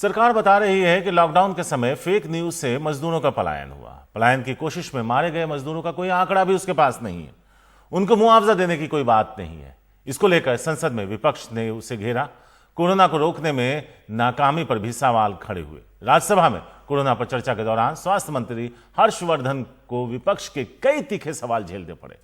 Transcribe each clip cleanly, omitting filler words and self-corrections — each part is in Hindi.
सरकार बता रही है कि लॉकडाउन के समय फेक न्यूज से मजदूरों का पलायन हुआ। पलायन की कोशिश में मारे गए मजदूरों का कोई आंकड़ा भी उसके पास नहीं है। उनको मुआवजा देने की कोई बात नहीं है। इसको लेकर संसद में विपक्ष ने उसे घेरा। कोरोना को रोकने में नाकामी पर भी सवाल खड़े हुए। राज्यसभा में कोरोना पर चर्चा के दौरान स्वास्थ्य मंत्री हर्षवर्धन को विपक्ष के कई तीखे सवाल झेलने पड़े।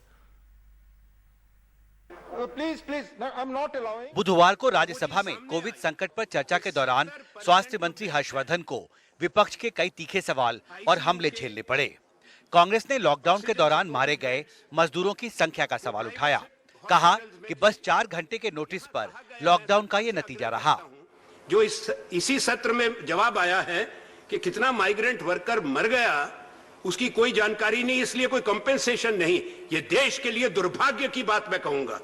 बुधवार को राज्यसभा में कोविड संकट पर चर्चा के दौरान स्वास्थ्य मंत्री हर्षवर्धन को विपक्ष के कई तीखे सवाल और हमले झेलने पड़े। कांग्रेस ने लॉकडाउन के दौरान मारे गए मजदूरों की संख्या का सवाल उठाया। कहा कि बस 4 घंटे के नोटिस पर लॉकडाउन का ये नतीजा रहा। जो इसी सत्र में जवाब आया है कि कितना माइग्रेंट वर्कर मर गया, उसकी कोई जानकारी नहीं, इसलिए कोई कंपेंसेशन नहीं। ये देश के लिए दुर्भाग्य की बात मैं कहूंगा।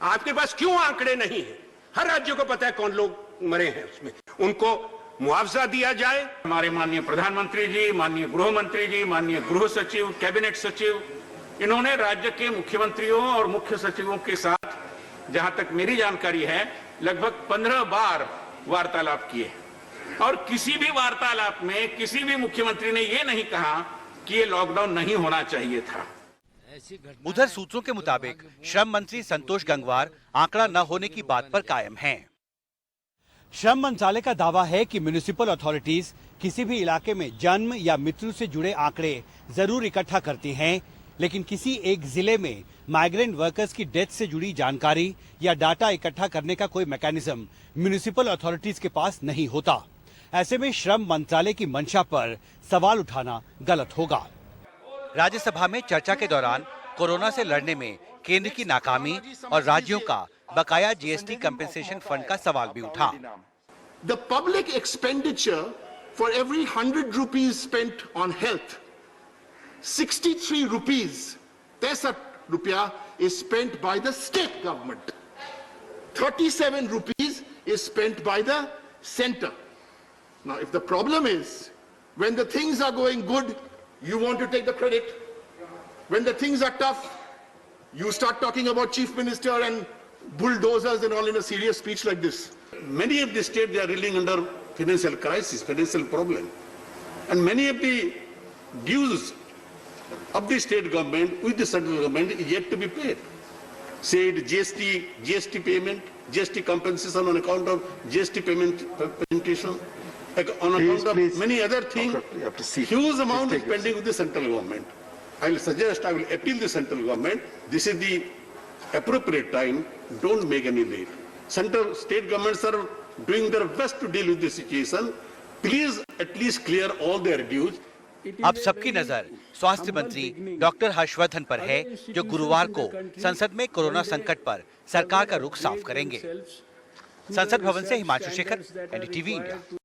आपके पास क्यों आंकड़े नहीं है? हर राज्य को पता है कौन लोग मरे हैं, उसमें उनको मुआवजा दिया जाए। हमारे माननीय प्रधानमंत्री जी, माननीय गृह मंत्री जी, माननीय गृह सचिव, कैबिनेट सचिव, इन्होंने राज्य के मुख्यमंत्रियों और मुख्य सचिवों के साथ, जहां तक मेरी जानकारी है, लगभग 15 बार वार्तालाप किए और किसी भी वार्तालाप में किसी भी मुख्यमंत्री ने यह नहीं कहा कि ये लॉकडाउन नहीं होना चाहिए था। उधर सूत्रों के मुताबिक श्रम मंत्री संतोष गंगवार आंकड़ा न होने की बात पर कायम हैं। श्रम मंत्रालय का दावा है कि म्युनिसिपल अथॉरिटीज किसी भी इलाके में जन्म या मृत्यु से जुड़े आंकड़े जरूर इकट्ठा करती हैं, लेकिन किसी एक जिले में माइग्रेंट वर्कर्स की डेथ से जुड़ी जानकारी या डाटा इकट्ठा करने का कोई मैकेनिज्म म्युनिसिपल अथॉरिटीज के पास नहीं होता। ऐसे में श्रम मंत्रालय की मंशा पर सवाल उठाना गलत होगा। राज्यसभा में चर्चा के दौरान कोरोना से लड़ने में केंद्र की नाकामी और राज्यों का बकाया जीएसटी कंपेंसेशन फंड का सवाल भी उठा। The public expenditure for every 100 rupees spent on health, 63 rupees, 63 rupiah is spent by the state government. 37 rupees is spent by the center. Now, if the problem is when the things are going good, you want to take the credit. When the things are tough, you start talking about chief minister and bulldozers and all in a serious speech like this. Many of the states, they are reeling under financial crisis, financial problem, and many of the dues of the state government with the central government is yet to be paid. Say it GST payment, GST compensation on account of GST presentation, on account of many other things. Huge amount is pending with the central government. I will appeal the central government. This is the appropriate time. Don't make any late. Central state governments are doing their best to deal with the situation. Please at least clear all their dues. अब सबकी नजर स्वास्थ्य मंत्री डॉक्टर हर्षवर्धन पर है, जो गुरुवार को संसद में कोरोना संकट पर सरकार का रुख साफ करेंगे। संसद भवन से हिमांशु शेखर, एनडीटीवी इंडिया।